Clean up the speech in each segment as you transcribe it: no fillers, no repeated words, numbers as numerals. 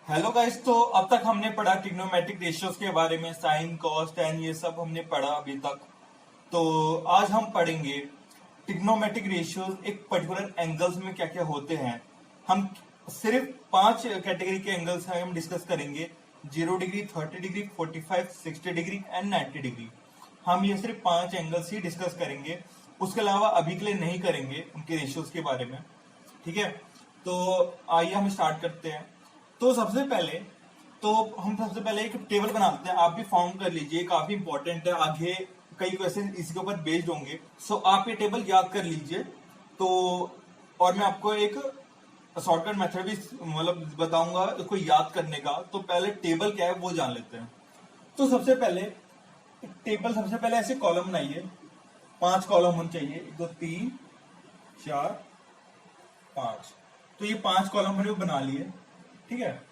Hello guys. तो अब तक हमने पढ़ा ट्रिग्नोमेट्रिक रेशियोज के बारे में, साइन कॉस टेन ये सब हमने पढ़ा अभी तक। तो आज हम पढ़ेंगे ट्रिग्नोमेट्रिक रेशियोज एक पर्टिकुलर एंगल्स में क्या क्या होते हैं। हम सिर्फ 5 कैटेगरी के एंगल्स हैं हम डिस्कस करेंगे। 0 degree, 30 degree, 45, 60 degree and 90 degree. हम ये सिर्फ 5 एंगल्स ही डिस्कस करेंगे, उसके अलावा अभी के लिए नहीं करेंगे उनके रेशियोज के बारे में। ठीक है, तो आइए हम स्टार्ट करते हैं। तो सबसे पहले एक टेबल बनाते हैं। आप भी फाउंड कर लीजिए, काफी इंपॉर्टेंट है, आगे कई क्वेश्चन इसके ऊपर बेस्ड होंगे। सो आप ये टेबल याद कर लीजिए। तो और मैं आपको एक शॉर्टकट मेथड भी मतलब बताऊंगा इसको याद करने का। तो पहले टेबल क्या है वो जान लेते हैं। तो सबसे पहले ऐसे कॉलम बनाइए। 5 कॉलम होने चाहिए, 1 2 3 4 5। तो ये 5 कॉलम हमने बना लिए, ठीक है।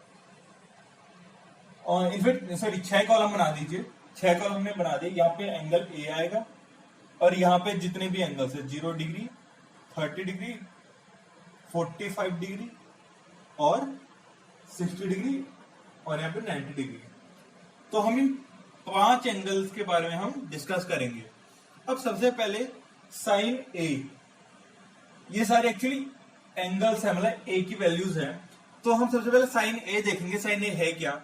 और इनफैक्ट सॉरी 6 कॉलम बना दीजिए। 6 कॉलम हमने बना दिए। यहाँ पे एंगल ए आएगा और यहाँ पे जितने भी एंगल्स है 0 डिग्री, 30 डिग्री, 45 डिग्री और 60 डिग्री और यहाँ पे 90 डिग्री। तो हम इन 5 एंगल्स के बारे में हम डिस्कस करेंगे। अब सबसे पहले साइन ए, ये सारे एक्चुअली एंगल्स है, मतलब ए की वैल्यूज है। तो हम सबसे पहले साइन ए देखेंगे। साइन ए है क्या?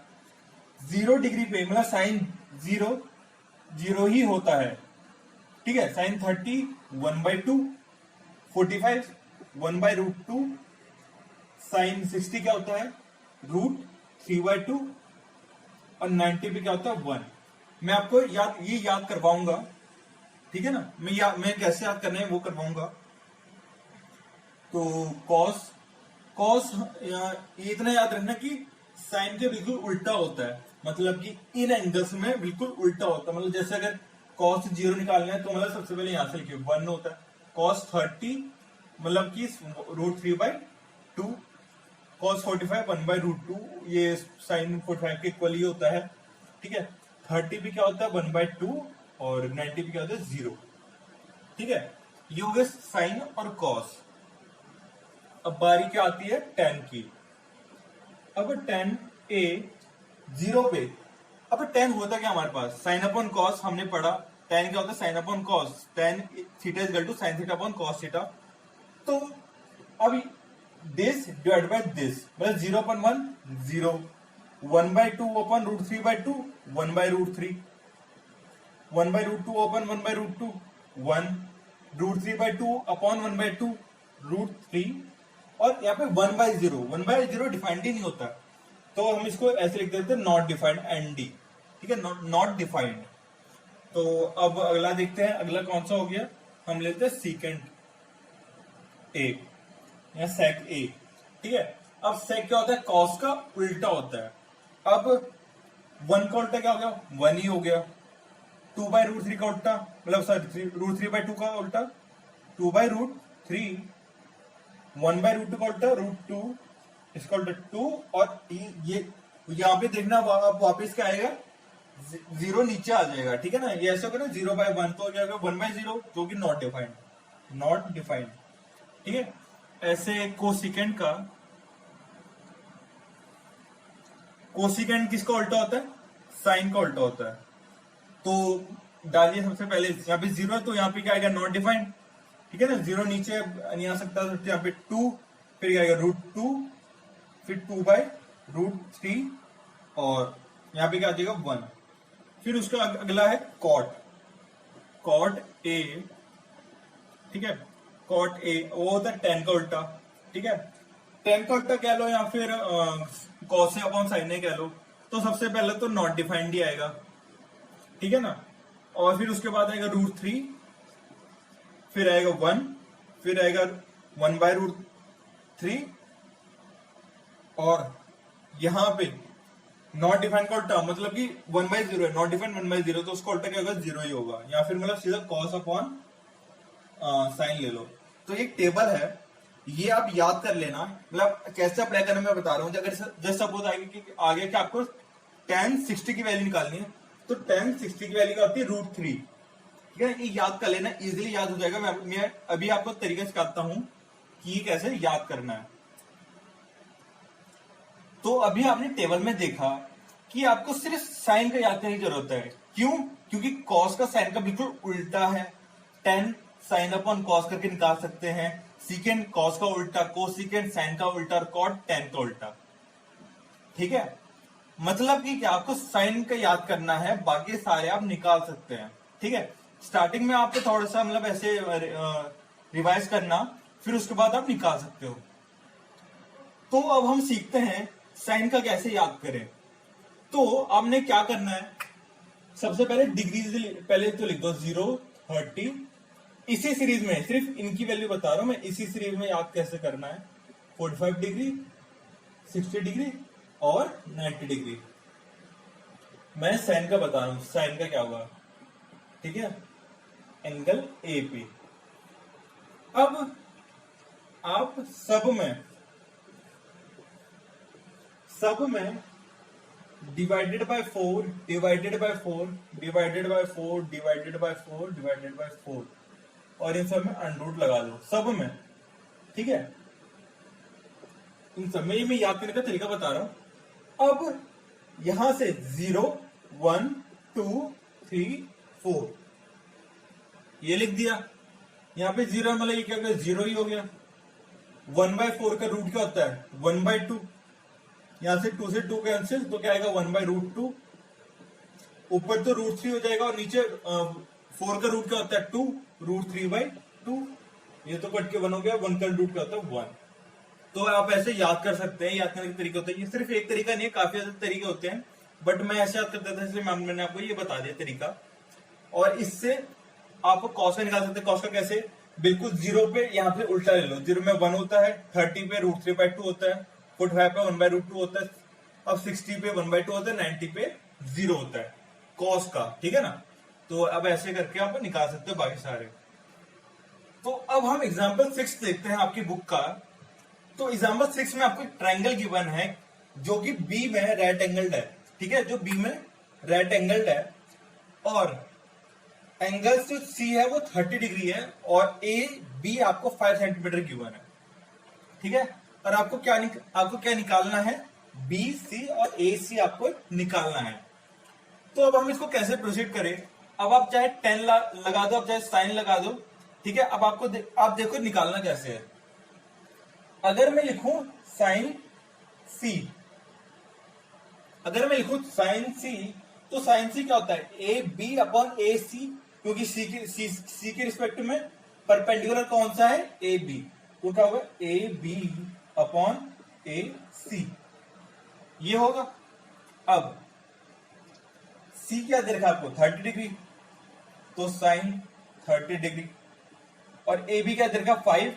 0 डिग्री पे मतलब साइन 0 ही होता है, ठीक है। साइन 30 1/2, 45 1/√2, साइन 60 क्या होता है? √3/2 और 90 पे क्या होता है? 1। मैं आपको ये याद करवाऊंगा, ठीक है ना। मैं कैसे याद करना है वो करवाऊंगा। तो कॉस ये इतना याद रखना कि साइन के बिल्कुल उल्टा होता है, मतलब कि इन एंगल्स में बिल्कुल उल्टा होता है। मतलब जैसे अगर कॉस 0 निकालना है तो मतलब सबसे पहले यहां से लिखिए 1 होता है। कॉस 30 मतलब कि √3/2, कॉस 45 1/√2, ये साइन 45 के इक्वल ही होता है, ठीक है। 30 भी क्या होता है? 1/2 और 90 भी क्या होता है? 0, ठीक है। ये हो गया साइन और कॉस। अब बारी क्या आती है? टेन की। अब टेन ए 0 पे, अब टेन होता क्या हमारे पास? साइन अपॉन कॉस हमने पढ़ा। टेन क्या होता है? Sine upon cos. Tan theta is equal to sine theta upon cos theta. तो अब दिस डिवाइड बाय दिस, मतलब 0/1 0, 1/2 अपॉन √3/2 1/√3, 1/√2 अपॉन 1/√2 1, √3/2 अपॉन 1/2 √3, और यहाँ पे 1/0 डिफाइंड ही नहीं होता, तो हम इसको ऐसे लिख देते हैं नॉट डिफाइंड, एनडी, ठीक है, नॉट डिफाइंड। तो अब अगला देखते हैं, अगला कौन सा हो गया? हम लेते हैं सीकेंड ए या सेक ए, ठीक है। अब सेक क्या होता है? कॉस का उल्टा होता है। अब 1 का उल्टा क्या हो गया? 1 ही हो गया। 2/√3 का उल्टा, मतलब सॉरी √3/2 का उल्टा 2/√3, 1/√2 का उल्टा √2, इसका उल्टा 2, और ये यहाँ पे देखना वापस क्या आएगा? 0 नीचे आ जाएगा, ठीक है ना। ये ऐसा होगा ना 0/1, तो क्या होगा? 1/0, जो कि नॉट डिफाइंड, ठीक है। ऐसे कोसिकेंड किसका उल्टा होता है? साइन का उल्टा होता है। तो डालिए सबसे पहले, यहाँ पे 0 है तो यहाँ पे क्या आएगा? नॉट डिफाइंड, ठीक है ना। 0 नीचे नहीं आ सकता, तो यहाँ पे 2, फिर क्या आएगा? √2, फिर 2/√3, और यहाँ पे क्या आ जाएगा? 1। फिर उसका अगला है कॉट ए, ठीक है। कॉट ए वो होता है 10 का उल्टा, ठीक है। 10 का उल्टा कह लो या फिर कॉस ए अपॉन साइन ए कह लो। तो सबसे पहले तो नॉट डिफाइंड ही आएगा, ठीक है ना। और फिर उसके बाद आएगा √3, फिर आएगा 1, फिर आएगा 1/√3, और यहां पे नॉट डिफाइंड का उल्टा मतलब कि 1/0 है, नॉट डिफाइंड 1/0, तो उसका उल्टा क्या होगा? 0 ही होगा, या फिर मतलब सीधा कॉस अपॉन साइन ले लो। तो एक टेबल है, ये आप याद कर लेना। मतलब कैसे अप्लाई करना मैं बता रहा हूँ। अगर जस्ट सपोज आगे कि आपको tan 60 की वैल्यू निकालनी है, तो tan 60 की वैल्यू क्या होती है? √3, ठीक है। ये याद कर लेना, इजीली याद हो जाएगा। मैं अभी आपको तरीका सिखाता हूं कि कैसे याद करना है। तो अभी आपने टेबल में देखा कि आपको सिर्फ साइन का याद करने की जरूरत है। क्यों? क्योंकि कॉस का साइन का बिल्कुल उल्टा है। टेन साइन अपॉन कॉस करके निकाल सकते हैं। सीकेंड कॉस का उल्टा, कोसिकेंड साइन का उल्टा और कॉट टेन का उल्टा। ठीक है, मतलब कि क्या आपको साइन का याद करना है, बाकी सारे आप निकाल सकते हैं। ठीक है, स्टार्टिंग में आपको थोड़ा सा मतलब ऐसे रिवाइज करना, फिर उसके बाद आप निकाल सकते हो। तो अब हम सीखते हैं साइन का कैसे याद करें। तो आपने क्या करना है, सबसे पहले डिग्री पहले तो लिख दो 0, 30। इसी सीरीज में सिर्फ इनकी वैल्यू बता रहा हूं मैं, इसी सीरीज में याद कैसे करना है। 45 डिग्री, 60 डिग्री और 90 डिग्री। मैं साइन का बता रहा हूं, साइन का क्या होगा। ठीक है, एंगल ए पी। अब आप सब में divided by 4 divided by 4 divided by 4 divided by 4 divided by 4 और इन सब में अंडरूट लगा दो सब में। ठीक है, इन सब में मैं याद करने का तरीका बता रहा हूं। अब यहां से 0, 1, 2, 3, 4 ये लिख दिया। यहां पे 0 मतलब ये क्या हो गया, 0 ही हो गया। 1/4 का रूट क्या होता है, 1/2। यहां से 2 से 2 कैंसिल, तो क्या आएगा 1/√2। ऊपर तो √3 हो जाएगा और नीचे 4 का रूट क्या होता है 2, √3/2। ये तो कट के 1 हो गया, 1 का रूट क्या होता है 1। तो आप ऐसे याद कर सकते हैं, याद करने के तरीके होते हैं। ये सिर्फ एक तरीका नहीं है, काफी ज्यादा तरीके होते हैं, बट मैं ऐसे याद करता था इसलिए मैंने आपको ये बता दिया तरीका। और इससे आप कॉस का निकाल सकते हैं। कॉस का कैसे, बिल्कुल 0 पे यहाँ पे उल्टा ले लो। 0 में 1 होता है, 30 पे √3/2 होता है, 45 पे 1/√2 होता है, अब 60 पे 1/2 होता है, 90 पे 0 होता है कॉस का। ठीक है ना, तो अब ऐसे करके आप निकाल सकते हो बाकी सारे। तो अब हम एग्जाम्पल 6 देखते हैं आपकी बुक का। तो एग्जाम्पल 6 में आपको ट्रायंगल गिवन है जो कि बी में राइट एंगल्ड है। ठीक है, जो बी में राइट एंगल्ड है और एंगल जो सी है वो 30 डिग्री है और ए बी आपको 5 सेंटीमीटर गिवन है। ठीक है, और आपको क्या निकालना है, बी सी और ए सी आपको निकालना है। तो अब हम इसको कैसे प्रोसीड करें। अब आप चाहे 10 लगा दो, आप चाहे साइन लगा दो। ठीक है, अब आप देखो निकालना कैसे है। अगर मैं लिखूं साइन सी, अगर मैं लिखूं साइन सी, तो साइन सी क्या होता है, ए बी अपॉन ए सी, क्योंकि सी के रिस्पेक्ट में परपेंडिकुलर कौन सा है, ए बी। तो क्या होगा, ए बी अपॉन ए सी, ये होगा। अब सी क्या दे रखा आपको 30 डिग्री, तो साइन 30 डिग्री, और ए बी क्या दे रखा 5,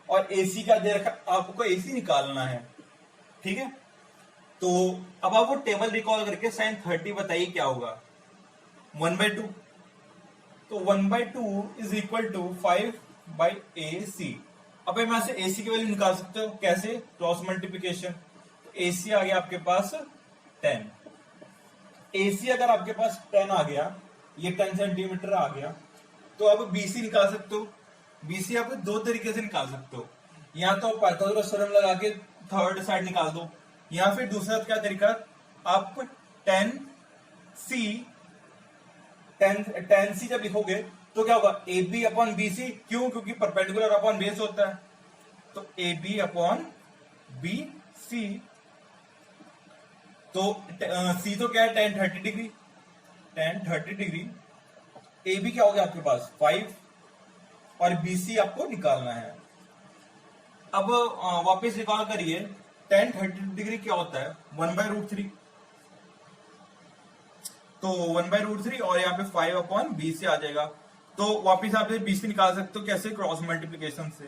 और एसी का दे रखा, आपको एसी निकालना है। ठीक है, तो अब आप वो टेबल रिकॉल करके साइन 30 बताइए क्या होगा, 1/2। तो 1/2 इज इक्वल टू 5/AC। अब यहां से AC की वैल्यू निकाल सकते हो, कैसे, क्रॉस मल्टीप्लीकेशन। तो AC आ गया आपके पास 10। AC अगर आपके पास 10 आ गया, ये 10 सेंटीमीटर आ गया, तो अब BC निकाल सकते हो। BC आप दो तरीके से निकाल सकते हो, या तो पाइथागोरस थ्योरम लगा के थर्ड साइड निकाल दो, या फिर दूसरा क्या तरीका, आप 10C जब लिखोगे तो क्या होगा, AB अपॉन BC। क्यों, क्योंकि परपेंडिकुलर अपॉन बेस होता है, तो AB अपॉन BC। तो C तो क्या है 10 30 डिग्री, AB क्या हो गया आपके पास 5, और BC आपको निकालना है। अब वापस रिकॉल करिए, 10 30 क्या होता है 1/√3, तो 1/√3 और यहाँ पे 5/BC आ जाएगा। तो वापिस आप BC निकाल सकते हो, कैसे, क्रॉस मल्टीप्लीकेशन से।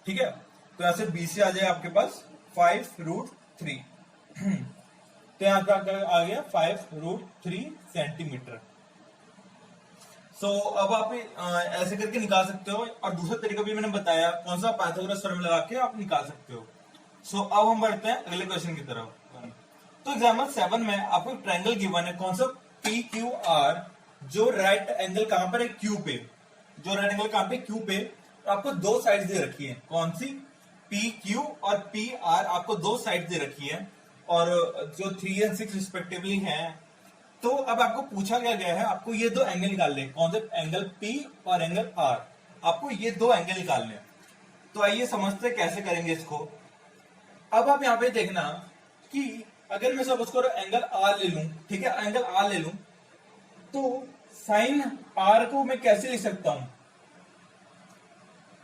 ठीक है, तो यहां से BC आ जाएगा आपके पास 5√3। तो यहां पे आ गया 5√3 सेंटीमीटर। सो अब आप ऐसे करके निकाल सकते हो, और दूसरा तरीका भी मैंने बताया, कौन सा, पाइथागोरस थ्योरम लगा के आप निकाल सकते हो। सो अब हम बढ़ते हैं अगले क्वेश्चन की तरफ। तो एग्जाम्पल 7 में आपको ट्रायंगल गिवन है, कौन सा, PQR, जो राइट एंगल कहां पर है, Q पे, जो राइट एंगल कहां पे, Q पे। तो आपको दो साइड्स दे रखी है, कौन सी, पी क्यू और पी आर आपको दो साइड दे रखी है और जो 3 और 6 रिस्पेक्टिवली हैं। तो अब आपको पूछा गया है आपको ये दो एंगल निकालने, कौन से एंगल पी और एंगल आर, आपको ये दो एंगल निकालने हैं। तो आइए समझते कैसे करेंगे इसको। अब आप यहां पे देखना कि अगर मैं सपोज करो एंगल आर ले लूं, ठीक है, एंगल आर ले लूं, तो साइन आर को मैं कैसे लिख सकता हूं,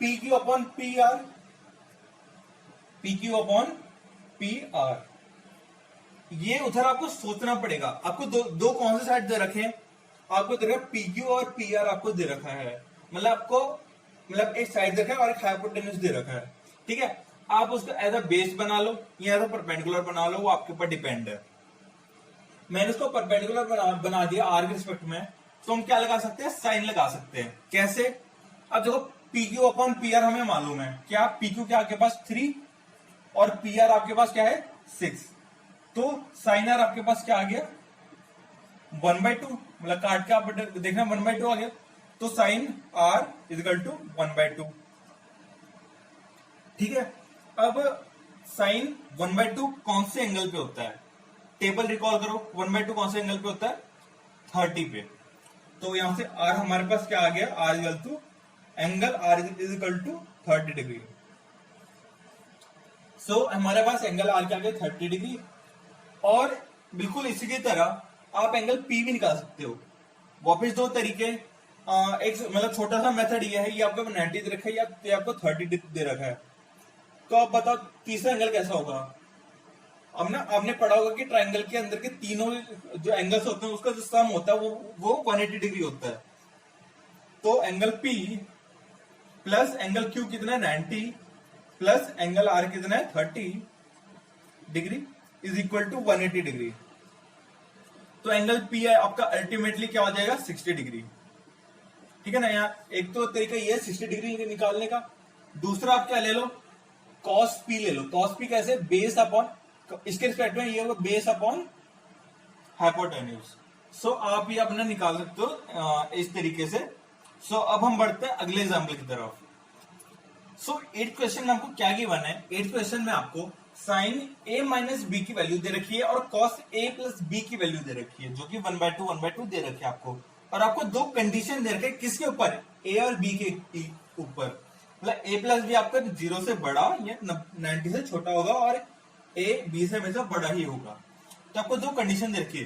P Q upon P R, P Q upon P R. ये उधर आपको सोचना पड़ेगा, आपको दो कौन से साइड दे रखे हैं, आपको दे रखा है पी क्यू और पी आर आपको दे रखा है, मतलब आपको मतलब एक साइड दे रखा है और एक हाइपोटेन्यूज दे रखा है, ठीक है। आप उसको एज अ बेस बना लो या एज अ परपेंडिकुलर बना लो, वो आपके ऊपर डिपेंड है। मैंने उसको परपेंडिकुलर बना दिया आर के रिस्पेक्ट में, तो हम क्या लगा सकते हैं, साइन लगा सकते हैं। कैसे, अब देखो P Q upon P R हमें मालूम है, क्या पी क्यू क्या आपके पास 3 और पी आर आपके पास क्या है 6, तो साइन आर आपके पास क्या आ गया 1/2, मतलब काट के आप देखना 1/2 आ गया, तो साइन आर इजिकल टू 1/2, ठीक है। अब साइन 1/2 कौन से एंगल पे होता है, टेबल रिकॉल करो, 1/2 कौन से एंगल पे होता है 30 पे, तो यहां से आर हमारे पास क्या आ गया, R equal to angle R equal to 30 degree. So हमारे पास एंगल आर क्या आ गया 30 डिग्री। और बिल्कुल इसी की तरह आप एंगल पी भी निकाल सकते हो। वापस दो तरीके, एक मतलब छोटा सा मेथड ये है, ये आपको 90 दे रखा है या आपको 30 दे रखा है, तो आप बताओ तीसरा एंगल कैसा होगा। अब ना आपने पढ़ा होगा कि ट्रायंगल के अंदर के तीनों जो एंगल्स होते हैं उसका जो सम होता है वो 180 डिग्री होता है। तो angle P plus angle Q कितना है 90 प्लस एंगल आर कितना है 30 degree is equal to 180 degree. तो एंगल पी है आपका अल्टीमेटली क्या हो जाएगा 60 डिग्री, ठीक है ना। यहाँ एक तो तरीका ये है 60 डिग्री निकालने का, दूसरा आप क्या ले लो कॉस पी ले लो। कॉस पी कैसे, बेस अपॉन, इसके रिस्पेक्ट में ये होगा बेस अपॉन हाइपोटेन्यूज। सो आप ये अपना निकाल सकते हो इस तरीके से। सो अब हम बढ़ते हैं अगले एग्जाम्पल की तरफ। सो 8th क्वेश्चन में आपको क्या गिवन है, 8th क्वेश्चन में आपको साइन a माइनस बी की वैल्यू दे रखी है और कॉस a प्लस बी की वैल्यू दे रखी है, जो कि 1/2 दे रखी है आपको, और आपको दो कंडीशन दे रखे हैं, किसके ऊपर, a और b के ऊपर, मतलब a प्लस बी आपका 0 से बड़ा या 90 से छोटा होगा और a b से हमेशा बड़ा ही होगा। तो आपको दो कंडीशन दे रखी है,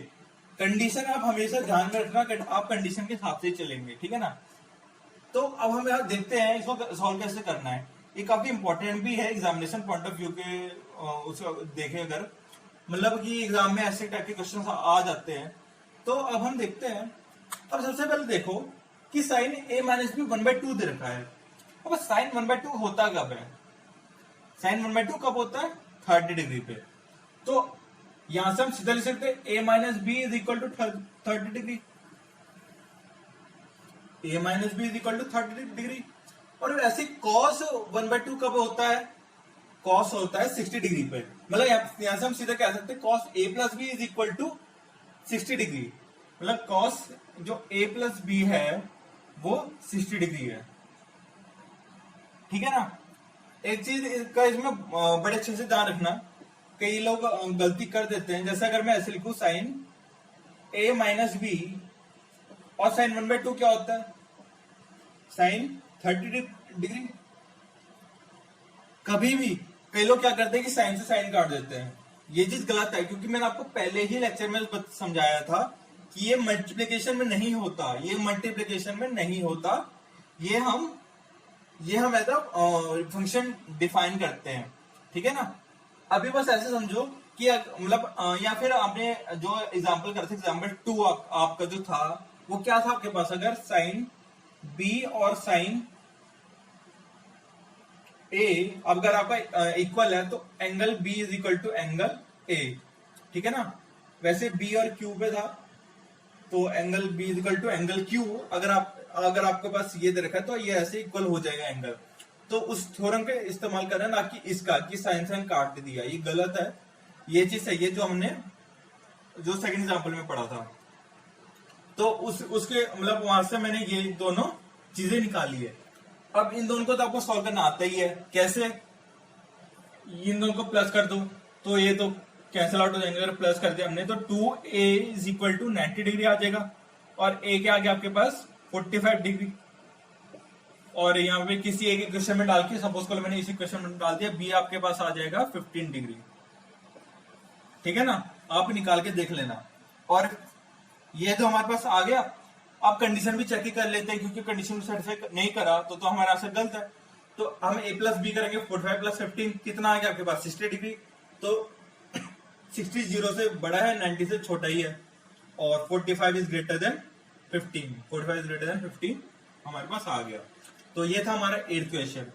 कंडीशन आप हमेशा ध्यान में रखना, आप कंडीशन के हिसाब से चलेंगे, ठीक है ना। तो अब हम यहाँ देखते हैं इसको सॉल्व कैसे करना है। ये काफी इंपॉर्टेंट भी है एग्जामिनेशन पॉइंट ऑफ व्यू के, उसको देखें अगर, मतलब कि एग्जाम में ऐसे टाइप के क्वेश्चन आ जाते हैं। तो अब हम देखते हैं। अब सबसे पहले देखो कि साइन a माइनस बी 1/2 दे रखा है। अब साइन 1/2 होता कब है, साइन 1/2 कब होता है 30 डिग्री पे। तो यहां से हम सीधा लिख सकते हैं a minus B is equal to 30 degree, a minus B is equal to 30 degree. और वैसे cos 1/2 कब होता है, cos होता है 60 डिग्री पे, मतलब यहां से हम सीधा कह सकते हैं cos a plus B is equal to 60 degree, मतलब cos जो a प्लस बी है वो 60 डिग्री है, ठीक है ना। एक चीज का इसमें बड़े अच्छे से ध्यान रखना, कई लोग गलती कर देते हैं, जैसे अगर मैं ऐसे लिखूं साइन a माइनस बी और साइन 1/2 क्या होता है साइन 30 डिग्री। कभी भी कई लोग क्या करते हैं कि साइन से साइन काट देते हैं, ये चीज गलत है, क्योंकि मैंने आपको पहले ही लेक्चर में समझाया था कि ये मल्टीप्लिकेशन में नहीं होता, ये मल्टीप्लिकेशन में नहीं होता, ये हम एज फंक्शन डिफाइन करते हैं, ठीक है ना। अभी बस ऐसे समझो कि मतलब या फिर आपने जो एग्जांपल कर थे एग्जांपल 2 आपका जो था वो क्या था आपके पास, अगर साइन बी और साइन ए अगर आपका इक्वल है तो angle B is equal to angle A, ठीक है ना। वैसे बी और क्यू पे था तो angle B is equal to angle Q, अगर आपके पास ये दे रखा है तो ये ऐसे इक्वल हो जाएगा एंगल। तो उस थ्योरम के इस्तेमाल करना, ना कि इसका कि साइन साइन काट दिया, ये गलत है। ये चीज सही है जो हमने जो सेकंड एग्जांपल में पढ़ा था, तो उसके मतलब वहां से मैंने ये दोनों चीजें निकाली है। अब इन दोनों को तो आपको सॉल्व करना आता ही है, कैसे, इन दोनों को प्लस कर दो तो ये तो कैंसिल आउट हो जाएंगे। अगर प्लस कर दिया हमने तो 2a is equal to 90 degree आ जाएगा, और a के आगे आपके पास 45 डिग्री। और यहाँ पे किसी एक क्वेश्चन में डाल के, सपोज करो मैंने इसी क्वेश्चन में डाल दिया, b आपके पास आ जाएगा 15 डिग्री। ठीक है ना, आप निकाल के देख लेना। और ये तो हमारे पास आ गया। अब कंडीशन भी चेक ही कर लेते हैं, क्योंकि कंडीशन सर्टिफाई नहीं करा तो हमारा आंसर गलत है। तो हम a प्लस बी करेंगे, 45 प्लस 15 कितना आ गया आपके पास 60 डिग्री। तो 60 जीरो से बड़ा है, 90 से छोटा ही है, और 45 is greater than 15, 45 is greater than 15 हमारे पास आ गया। तो ये था हमारा 8th क्वेश्चन।